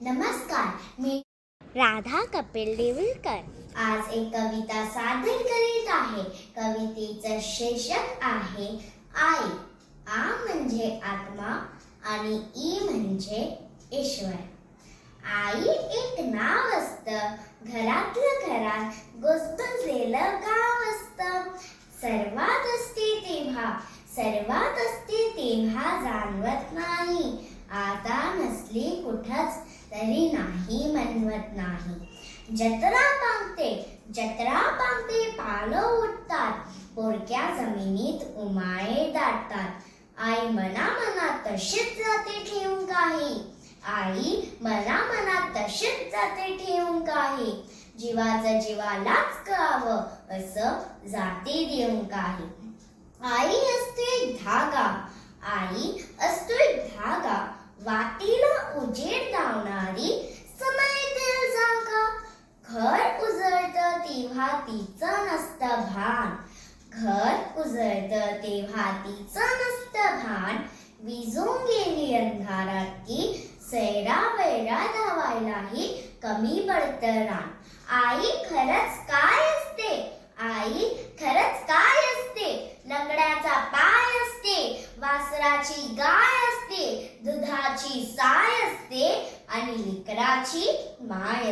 नमस्कार, मी राधा कपिल देवलकर आज एक कविता सादर करीत आहे. कवितेचं शीर्षक आहे आई. आ म्हणजे आत्मा आणि ई म्हणजे ईश्वर. आई एक नाव असतं, घरातलं घरात गुंजलेलं गाव असतं. सर्वात असते तेव्हा जाणवत नाही. आता नसली कुठंच तरी नाही म्हणवत नाही. जत्रा पांगते पालं उठतात, पोरक्या जमिनीत उमाळे दाटतात. आई मनात तशीच जाते ठेवून काही. जीवाचं जीवालाच कळावं असं जाते देऊन काही. आई असतो एक धागा, वाटेला उजेड दावणारी समयतील जागा. घर उजळतं तेव्हा तिचं नसतं भान. विझून गेली अंधारात की सैरा वैरा धावायलाही कमी पडतं रान. आई खरंच काय असते? लंगड्याचा पाय असते, वासराची गाय असते, दुधाची साय असते आणि लेकराची माय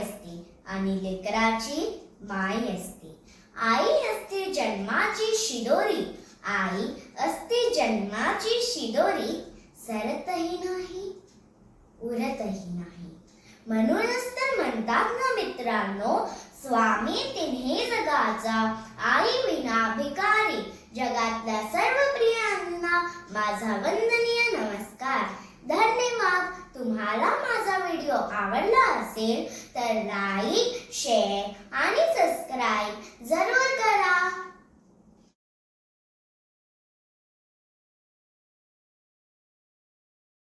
असते. आई असते जन्माची शिदोरी, सरतही नाही, उरतही नाही. म्हणूनच तर म्हणतात ना मित्रांनो, स्वामी तिन्ही जगाचा, आई विना भिकारी. जगातल्या सर्व प्रियांना माझा वंदनीय नमस्कार. धन्यवाद. तुम्हाला माझा व्हिडिओ आवडला असेल तर लाईक, शेअर आणि सबस्क्राईब जरूर करा.